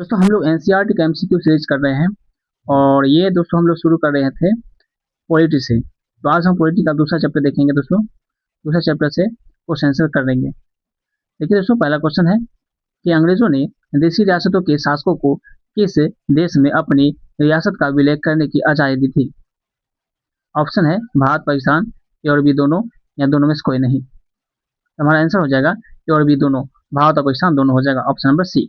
दोस्तों हम लोग एनसीईआरटी का एमसीक्यू सीरीज कर रहे हैं और ये दोस्तों हम लोग शुरू कर रहे थे पॉलिटी से। तो आज हम पॉलिटी का दूसरा चैप्टर देखेंगे दोस्तों। दूसरे चैप्टर से क्वेश्चन आंसर कर देंगे। देखिए दोस्तों, पहला क्वेश्चन है कि अंग्रेजों ने देशी रियासतों के शासकों को किस देश में अपनी रियासत का विलय करने की आज़ादी दी थी। ऑप्शन है भारत, पाकिस्तान, ए और बी दोनों, या दोनों में से कोई नहीं। तो हमारा आंसर हो जाएगा ए और बी दोनों, भारत और पाकिस्तान दोनों हो जाएगा, ऑप्शन नंबर सी।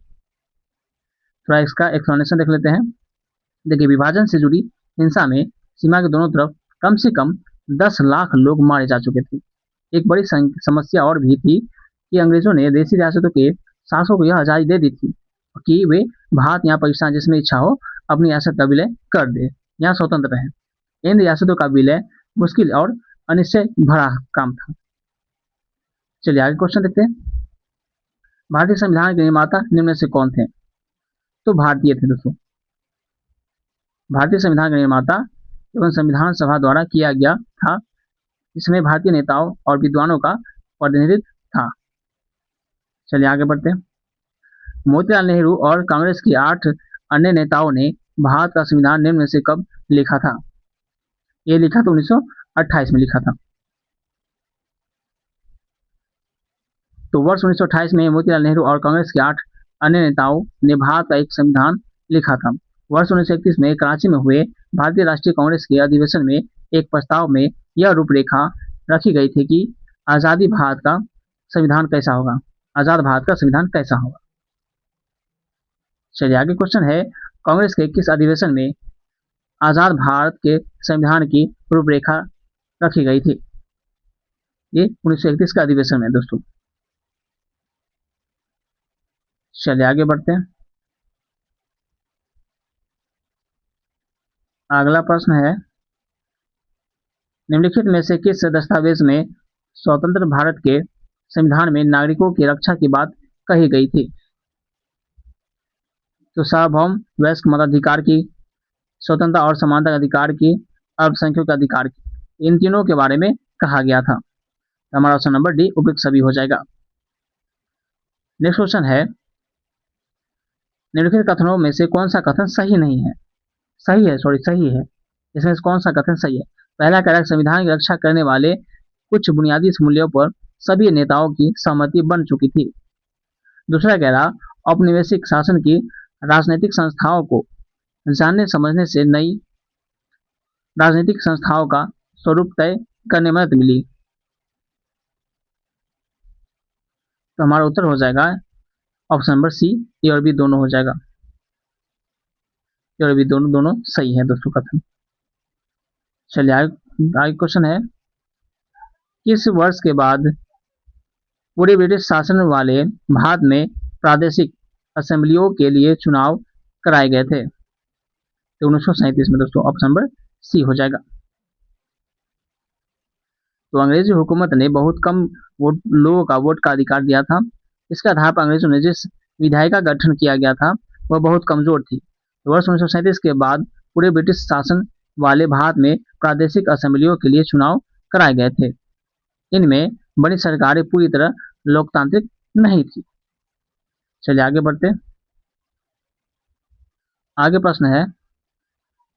थोड़ा इसका एक्सप्लेनेशन देख लेते हैं। देखिए, विभाजन से जुड़ी हिंसा में सीमा के दोनों तरफ कम से कम 10 लाख लोग मारे जा चुके थे। एक बड़ी समस्या और भी थी कि अंग्रेजों ने देशी रियासतों के शासकों को यह आज़ादी दे दी थी कि वे भारत या पाकिस्तान जिसमें इच्छा हो अपनी रियासत का विलय कर दे, यहाँ स्वतंत्र रहे। इन रियासतों का विलय मुश्किल और अनिश्चय भरा काम था। चलिए आगे क्वेश्चन देखते हैं। भारतीय संविधान के निर्माता निम्न में से कौन थे। तो भारतीय थे दोस्तों। भारतीय संविधान का निर्माता एवं संविधान सभा द्वारा किया गया था, जिसमें भारतीय नेताओं और विद्वानों का प्रतिनिधित्व था। चलिए आगे बढ़ते हैं। मोतीलाल नेहरू और कांग्रेस की 8 अन्य नेताओं ने भारत का संविधान निम्न में से कब लिखा था। ये लिखा था 1928 में लिखा था। तो वर्ष 1928 में मोतीलाल नेहरू और कांग्रेस के 8 अन्य नेताओं ने भारत का एक संविधान लिखा था। वर्ष 1931 में कराची में हुए भारतीय राष्ट्रीय कांग्रेस के अधिवेशन में एक प्रस्ताव में यह रूपरेखा रखी गई थी कि आज़ादी भारत का संविधान कैसा होगा, आज़ाद भारत का संविधान कैसा होगा। चलिए आगे क्वेश्चन है, कांग्रेस के किस अधिवेशन में आज़ाद भारत के संविधान की रूपरेखा रखी गई थी। ये 1931 का अधिवेशन में दोस्तों। चलिए आगे बढ़ते हैं। अगला प्रश्न है, निम्नलिखित में से किस दस्तावेज में स्वतंत्र भारत के संविधान में नागरिकों की रक्षा की बात कही गई थी। तो सार्वभौम वयस्क मताधिकार की, स्वतंत्रता और समानता के अधिकार की, अल्पसंख्यकों के अधिकार की, इन तीनों के बारे में कहा गया था। हमारा ऑप्शन नंबर डी उपयुक्त सभी हो जाएगा। नेक्स्ट क्वेश्चन है, निम्नलिखित कथनों में से कौन सा कथन सही नहीं है, सही है। इसमें से कौन सा कथन सही है। पहला कह रहा है संविधान की रक्षा करने वाले कुछ बुनियादी मूल्यों पर सभी नेताओं की सहमति बन चुकी थी। दूसरा कह रहा, औपनिवेशिक शासन की राजनीतिक संस्थाओं को जानने समझने से नई राजनीतिक संस्थाओं का स्वरूप तय करने में मदद मिली। तो हमारा उत्तर हो जाएगा ऑप्शन नंबर सी, ए और बी दोनों हो जाएगा। ए और बी दोनों दोनों सही है दोस्तों कथन। चलिए आगे क्वेश्चन है, किस वर्ष के बाद पूरे ब्रिटिश शासन वाले भारत में प्रादेशिक असेंबलियों के लिए चुनाव कराए गए थे। तो 1937 में दोस्तों, ऑप्शन नंबर सी हो जाएगा। तो अंग्रेजी हुकूमत ने बहुत कम लोगों का वोट का अधिकार दिया था। इसके आधार पर अंग्रेजों ने जिस विधायिका गठन किया गया था वह बहुत कमजोर थी। तो वर्ष 1937 के बाद पूरे ब्रिटिश शासन वाले भारत में प्रादेशिक असेंबलियों के लिए चुनाव कराए गए थे। इनमें बड़ी सरकारें पूरी तरह लोकतांत्रिक नहीं थी। चलिए आगे बढ़ते हैं। आगे प्रश्न है,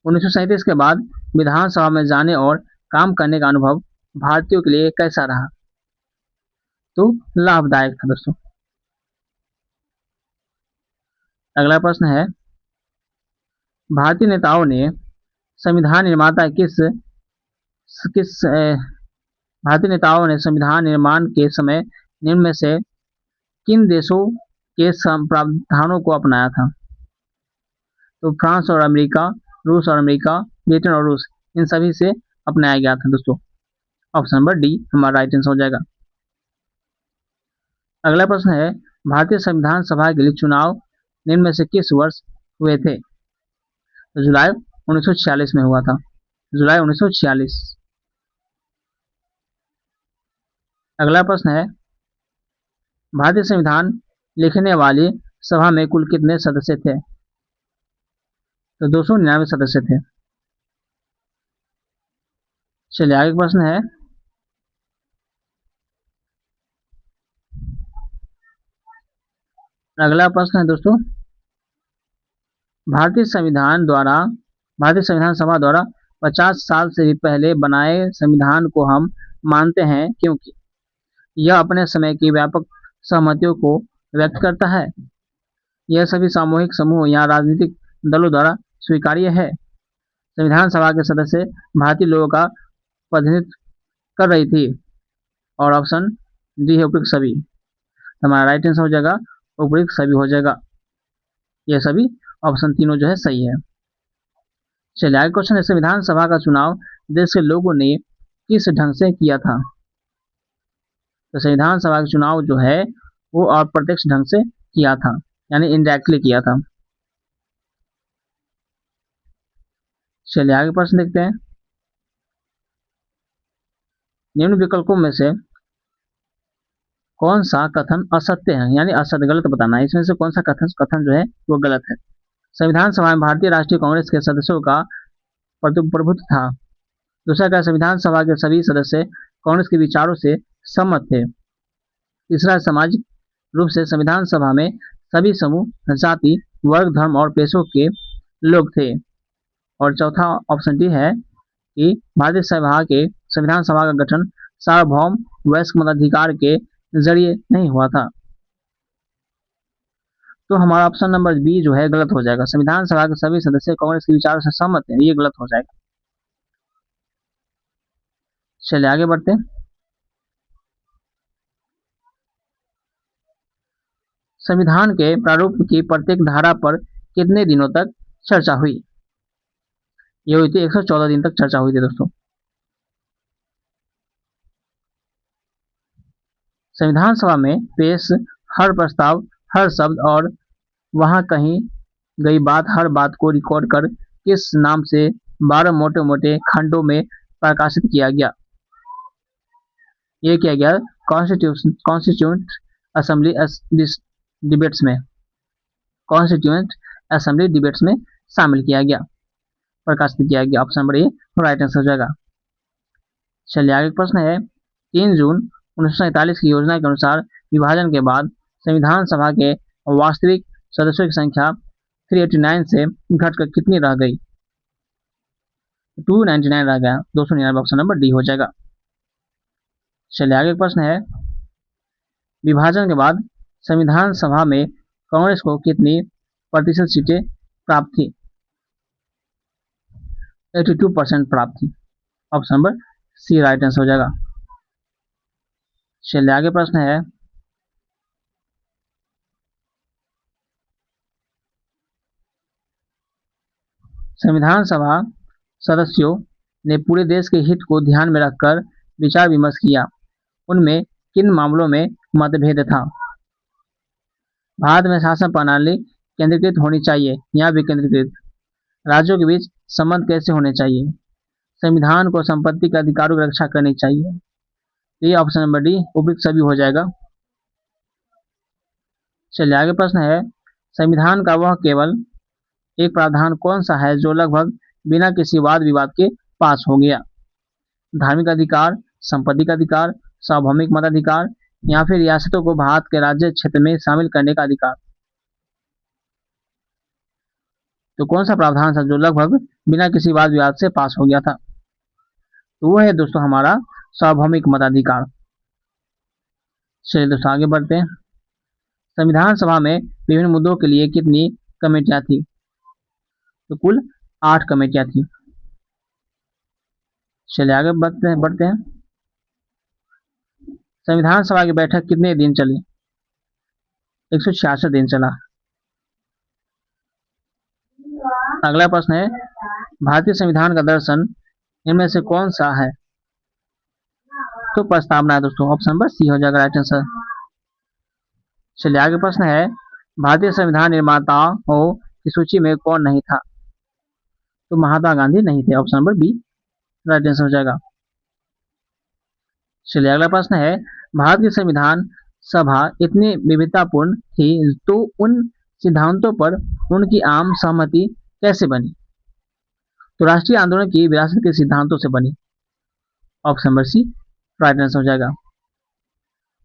1937 के बाद विधानसभा में जाने और काम करने का अनुभव भारतीयों के लिए कैसा रहा। तो लाभदायक था दोस्तों। अगला प्रश्न है, भारतीय नेताओं ने संविधान निर्माता किस किस भारतीय नेताओं ने संविधान निर्माण के समय निम्न में से किन देशों के प्रावधानों को अपनाया था। तो फ्रांस और अमेरिका, रूस और अमेरिका, ब्रिटेन और रूस, इन सभी से अपनाया गया था दोस्तों। ऑप्शन नंबर डी हमारा राइट आंसर हो जाएगा। अगला प्रश्न है, भारतीय संविधान सभा के लिए चुनाव निम्न में से किस वर्ष हुए थे। तो जुलाई 1946 में हुआ था, जुलाई 1946। अगला प्रश्न है, भारतीय संविधान लिखने वाली सभा में कुल कितने सदस्य थे। तो 299 सदस्य थे। चलिए आगे प्रश्न है, अगला प्रश्न है दोस्तों, भारतीय संविधान द्वारा भारतीय संविधान सभा द्वारा 50 साल से भी पहले बनाए संविधान को हम मानते हैं क्योंकि यह अपने समय की व्यापक सहमतियों को व्यक्त करता है। यह सभी सामूहिक समूह या राजनीतिक दलों द्वारा स्वीकार्य है। संविधान सभा के सदस्य भारतीय लोगों का प्रतिनिधित्व कर रही थी। और ऑप्शन डी है उपयुक्त सभी। हमारा राइट आंसर हो जाएगा उपयुक्त सभी हो जाएगा। यह सभी ऑप्शन तीनों जो है सही है। चलिए आगे क्वेश्चन है, संविधान सभा का चुनाव देश के लोगों ने किस ढंग से किया था? तो संविधान सभा का चुनाव जो है वो अप्रत्यक्ष ढंग से किया था, यानी इनडायरेक्टली किया था। चलिए आगे प्रश्न देखते हैं। निम्न विकल्पों में से कौन सा कथन असत्य है, यानी असत्य गलत बताना है। इसमें से कौन सा कथन जो है वो गलत है? संविधान सभा में भारतीय राष्ट्रीय कांग्रेस के सदस्यों का प्रभुत्व था। दूसरा क्या, संविधान सभा के सभी सदस्य कांग्रेस के विचारों से सहमत थे। तीसरा, सामाजिक रूप से संविधान सभा में सभी समूह, जाति, वर्ग, धर्म और पेशों के लोग थे। और चौथा ऑप्शन डी है कि भारतीय संविधान सभा का गठन सार्वभौम वयस्क मताधिकार के जरिए नहीं हुआ था। तो हमारा ऑप्शन नंबर बी जो है गलत हो जाएगा। संविधान सभा के सभी सदस्य कांग्रेस के विचारों से सहमत हैं, ये गलत हो जाएगा। चलिए आगे बढ़ते हैं। संविधान के प्रारूप की प्रत्येक धारा पर कितने दिनों तक चर्चा हुई? ये हुई थी 114 दिन तक चर्चा हुई थी दोस्तों। संविधान सभा में पेश हर प्रस्ताव, हर शब्द और वहां कही गई बात, हर बात को रिकॉर्ड कर किस नाम से 12 मोटे मोटे खंडों में प्रकाशित किया गया? ये किया गया कॉन्स्टिट्यूंट असेंबली डिबेट्स में। कॉन्स्टिट्यूंट असेंबली डिबेट्स में शामिल किया गया, प्रकाशित किया गया। Option number A right answer हो जाएगा। चलिए आगे प्रश्न है, 3 जून 1947 की योजना के अनुसार विभाजन के बाद संविधान सभा के वास्तविक सदस्यों की संख्या 389 से घटकर कितनी रह गई? 299 रह गया, 299। ऑप्शन नंबर डी हो जाएगा। चलिए आगे प्रश्न है, विभाजन के बाद संविधान सभा में कांग्रेस को कितनी प्रतिशत सीटें प्राप्त थी? 82% प्राप्त थी। Option number C right answer हो जाएगा। चलिए आगे प्रश्न है, संविधान सभा सदस्यों ने पूरे देश के हित को ध्यान में रखकर विचार विमर्श किया, उनमें किन मामलों में मतभेद था? भारत में शासन प्रणाली केंद्रीकृत होनी चाहिए या विकेंद्रीकृत? राज्यों के बीच संबंध कैसे होने चाहिए? संविधान को संपत्ति के अधिकारों की रक्षा करनी चाहिए। ये ऑप्शन नंबर डी उपयुक्त सभी हो जाएगा। चलिए आगे प्रश्न है, संविधान का वह केवल एक प्रावधान कौन सा है जो लगभग बिना किसी वाद विवाद के पास हो गया? धार्मिक अधिकार, संपत्ति का अधिकार, सार्वभौमिक मताधिकार या फिर रियासतों को भारत के राज्य क्षेत्र में शामिल करने का अधिकार? तो कौन सा प्रावधान था जो लगभग बिना किसी वाद विवाद से पास हो गया था? तो वो है दोस्तों हमारा सार्वभौमिक मताधिकार। चलिए दोस्तों आगे बढ़ते हैं। संविधान सभा में विभिन्न मुद्दों के लिए कितनी कमेटियां थी? तो कुल 8 कमेटियां थी। चलिए आगे बढ़ते हैं। संविधान सभा की बैठक कितने दिन चली? 166 दिन चला। अगला प्रश्न है, भारतीय संविधान का दर्शन इनमें से कौन सा है? तो प्रस्तावना है दोस्तों। ऑप्शन नंबर सी हो जाएगा राइट आंसर। चलिए आगे प्रश्न है, भारतीय संविधान निर्माताओं की सूची में कौन नहीं था? तो महात्मा गांधी नहीं थे। Option number B right answer हो जाएगा। चलिए अगला प्रश्न है, भारत की संविधान सभा इतनी विविधतापूर्ण थी तो उन सिद्धांतों पर उनकी आम सहमति कैसे बनी? तो राष्ट्रीय आंदोलन की विरासत के सिद्धांतों से बनी। Option number C right answer हो जाएगा।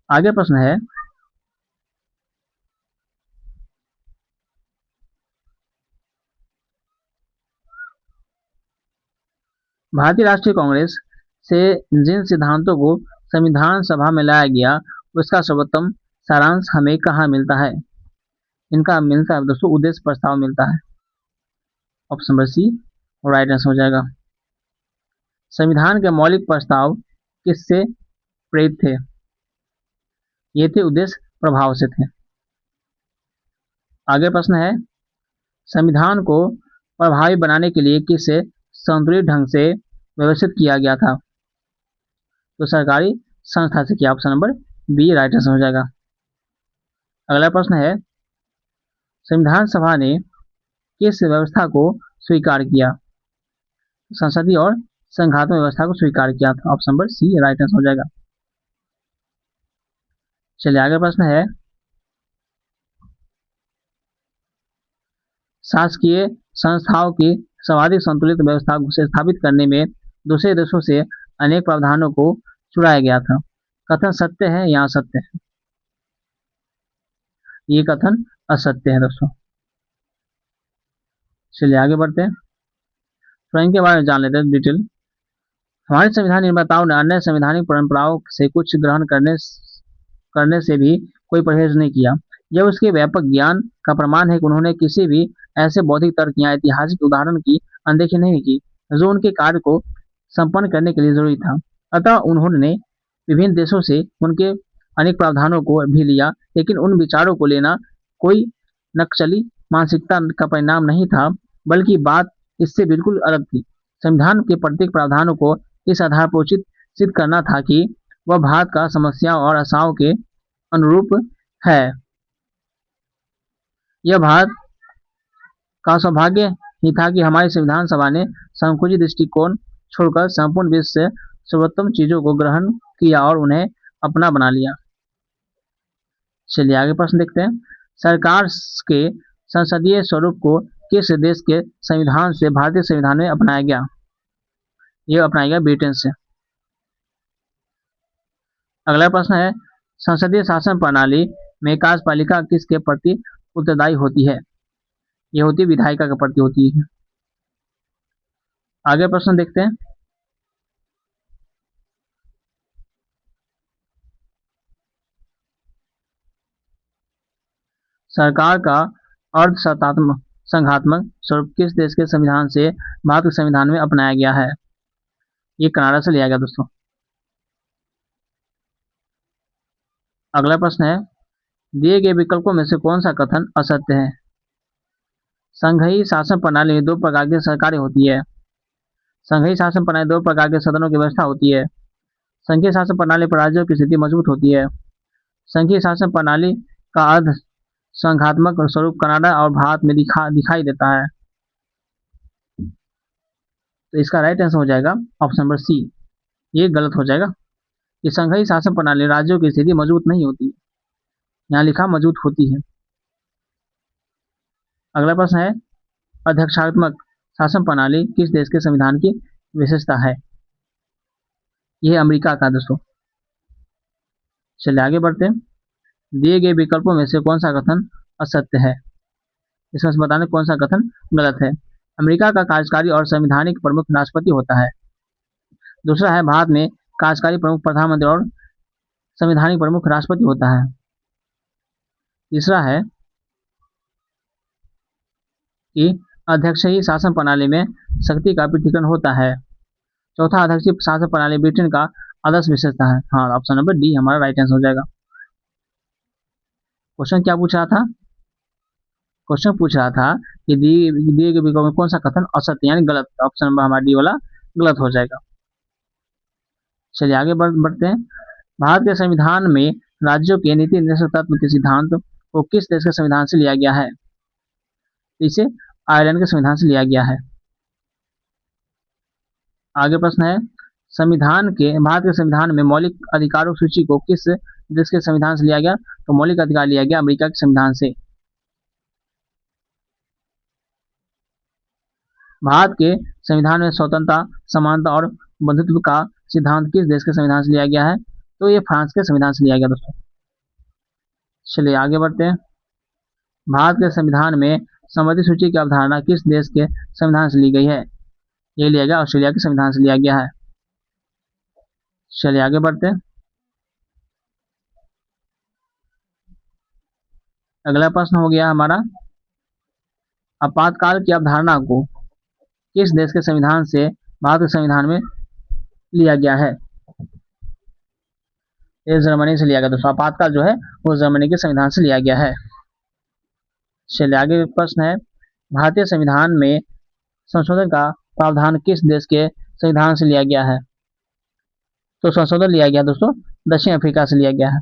आगे प्रश्न है, भारतीय राष्ट्रीय कांग्रेस से जिन सिद्धांतों को संविधान सभा में लाया गया उसका सर्वोत्तम सारांश हमें कहाँ मिलता है? इनका मिलता है दोस्तों उद्देश्य प्रस्ताव मिलता है। Option number C right answer हो जाएगा। संविधान के मौलिक प्रस्ताव किससे प्रेरित थे? ये थे उद्देश्य प्रभाव से थे। आगे प्रश्न है, संविधान को प्रभावी बनाने के लिए किससे संतुलित ढंग से व्यवस्थित किया गया था? तो सरकारी संस्था से किया। Option number B right answer हो जाएगा। अगला प्रश्न है, संविधान सभा ने किस व्यवस्था को स्वीकार किया? संसदीय और संघात्मक व्यवस्था को स्वीकार किया था। Option number C right answer हो जाएगा। चलिए आगे प्रश्न है, शासकीय संस्थाओं की सर्वाधिक संतुलित व्यवस्था से स्थापित करने में दूसरे देशों से अनेक प्रावधानों को चुराया गया था। कथन सत्य है या असत्य है? ये कथन असत्य है दोस्तों। चलिए आगे बढ़ते हैं, तो इनके बारे में जान लेते हैं डिटेल। हमारे संविधान निर्माताओं ने अन्य संवैधानिक परंपराओं से कुछ ग्रहण करने से भी कोई परहेज नहीं किया। यह उसके व्यापक ज्ञान का प्रमाण है कि उन्होंने किसी भी ऐसे बौद्धिक तर्क या ऐतिहासिक उदाहरण की अनदेखी नहीं की जो उनके कार्य को संपन्न करने के लिए जरूरी था। अतः उन्होंने विभिन्न देशों से उनके अनेक प्रावधानों को भी लिया, लेकिन उन विचारों को लेना कोई नक्सली मानसिकता का परिणाम नहीं था, बल्कि बात इससे बिल्कुल अलग थी। संविधान के प्रत्येक प्रावधानों को इस आधार पर उचित सिद्ध करना था कि वह भारत का समस्याओं और आशाओं के अनुरूप है। यह भारत का सौभाग्य ही था कि हमारी संविधान सभा ने संकुचित दृष्टिकोण छोड़कर संपूर्ण विश्व से सर्वोत्तम चीजों को ग्रहण किया और उन्हें अपना बना लिया। चलिए आगे प्रश्न देखते हैं, सरकार के संसदीय स्वरूप को किस देश के संविधान से भारतीय संविधान में अपनाया गया? यह अपनाया गया ब्रिटेन से। अगला प्रश्न है, संसदीय शासन प्रणाली में कार्यपालिका किसके प्रति उत्तरदायी होती है? यह होती है विधायिका के प्रति होती है। आगे प्रश्न देखते हैं, सरकार का अर्धसत्तात्मक संघात्मक स्वरूप किस देश के संविधान से भारत के संविधान में अपनाया गया है? ये कनाडा से लिया गया दोस्तों। अगला प्रश्न है, दिए गए विकल्पों में से कौन सा कथन असत्य है? संघीय शासन प्रणाली में दो प्रकार की सरकारें होती है। संघीय शासन प्रणाली दो प्रकार के सदनों की व्यवस्था होती है। संघीय शासन प्रणाली पर राज्यों की स्थिति मजबूत होती है। संघीय शासन प्रणाली का अर्ध संघात्मक स्वरूप कनाडा और भारत में दिखाई देता है। तो इसका राइट आंसर हो जाएगा ऑप्शन नंबर सी। ये गलत हो जाएगा। ये संघीय शासन प्रणाली राज्यों की स्थिति मजबूत नहीं होती, यहाँ लिखा मजबूत होती है। अगला प्रश्न है, अध्यक्षात्मक शासन प्रणाली किस देश के संविधान की विशेषता है? यह अमेरिका का दोस्तों। चलिए आगे बढ़ते हैं, दिए गए विकल्पों में से कौन सा कथन असत्य है? इसमें से बताने कौन सा कथन गलत है। अमेरिका का कार्यकारी और संवैधानिक प्रमुख राष्ट्रपति होता है। दूसरा है, भारत में कार्यकारी प्रमुख प्रधानमंत्री और संवैधानिक प्रमुख राष्ट्रपति होता है। तीसरा है कि अध्यक्षीय शासन प्रणाली में शक्ति का पृथक्करण होता है। चौथा, अध्यक्षीय शासन प्रणाली ब्रिटेन का आदर्श विशेषता है। हाँ, ऑप्शन नंबर डी हमारा राइट आंसर हो जाएगा। क्वेश्चन क्या पूछ रहा था? क्वेश्चन पूछ रहा था कि दिए गए विकल्प में कौन सा कथन असत्य यानी गलत। ऑप्शन नंबर हमारा डी वाला गलत हो जाएगा। चलिए आगे बढ़ते हैं, भारत के संविधान में राज्यों के नीति निर्देशक तत्व के सिद्धांत को किस देश के संविधान से लिया गया है? इसे आयरलैंड के संविधान से लिया गया है। आगे प्रश्न है, भारत के संविधान में मौलिक अधिकारों की सूची को किस देश के संविधान से लिया गया? तो मौलिक अधिकार लिया गया अमेरिका के संविधान से। भारत के संविधान में स्वतंत्रता, समानता और बंधुत्व का सिद्धांत किस देश के संविधान से लिया गया है? तो ये फ्रांस के संविधान से लिया गया दोस्तों। चलिए आगे बढ़ते हैं, भारत के संविधान में संवैधानिक सूची की अवधारणा किस देश के संविधान से ली गई है? ये लिया गया ऑस्ट्रेलिया के संविधान से लिया गया है। चलिए आगे बढ़ते हैं। अगला प्रश्न हो गया हमारा, आपातकाल की अवधारणा को किस देश के संविधान से भारत के संविधान में लिया गया है? ये जर्मनी से लिया गया दोस्तों। आपातकाल जो है वो जर्मनी के संविधान से लिया गया है। चलिए आगे प्रश्न है, भारतीय संविधान में संशोधन का प्रावधान किस देश के संविधान से लिया गया है? तो संशोधन लिया गया दोस्तों दक्षिण अफ्रीका से लिया गया है।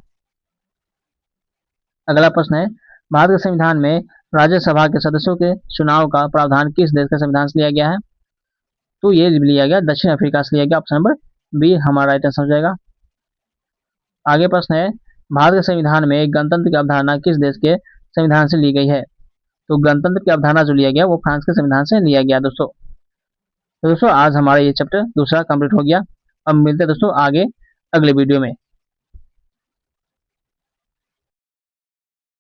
अगला प्रश्न है, भारत के संविधान में राज्यसभा के सदस्यों के चुनाव का प्रावधान किस देश के संविधान से लिया गया है? तो ये लिया गया दक्षिण अफ्रीका से लिया गया। ऑप्शन नंबर बी हमारा राइट आंसर हो जाएगा। आगे प्रश्न है, भारत के संविधान में गणतंत्र की अवधारणा किस देश के संविधान से ली गई है? तो गणतंत्र की अवधारणा जो लिया गया वो फ्रांस के संविधान से लिया गया दोस्तों। तो दोस्तों आज हमारा ये चैप्टर दूसरा कंप्लीट हो गया। अब मिलते हैं दोस्तों आगे अगले वीडियो में।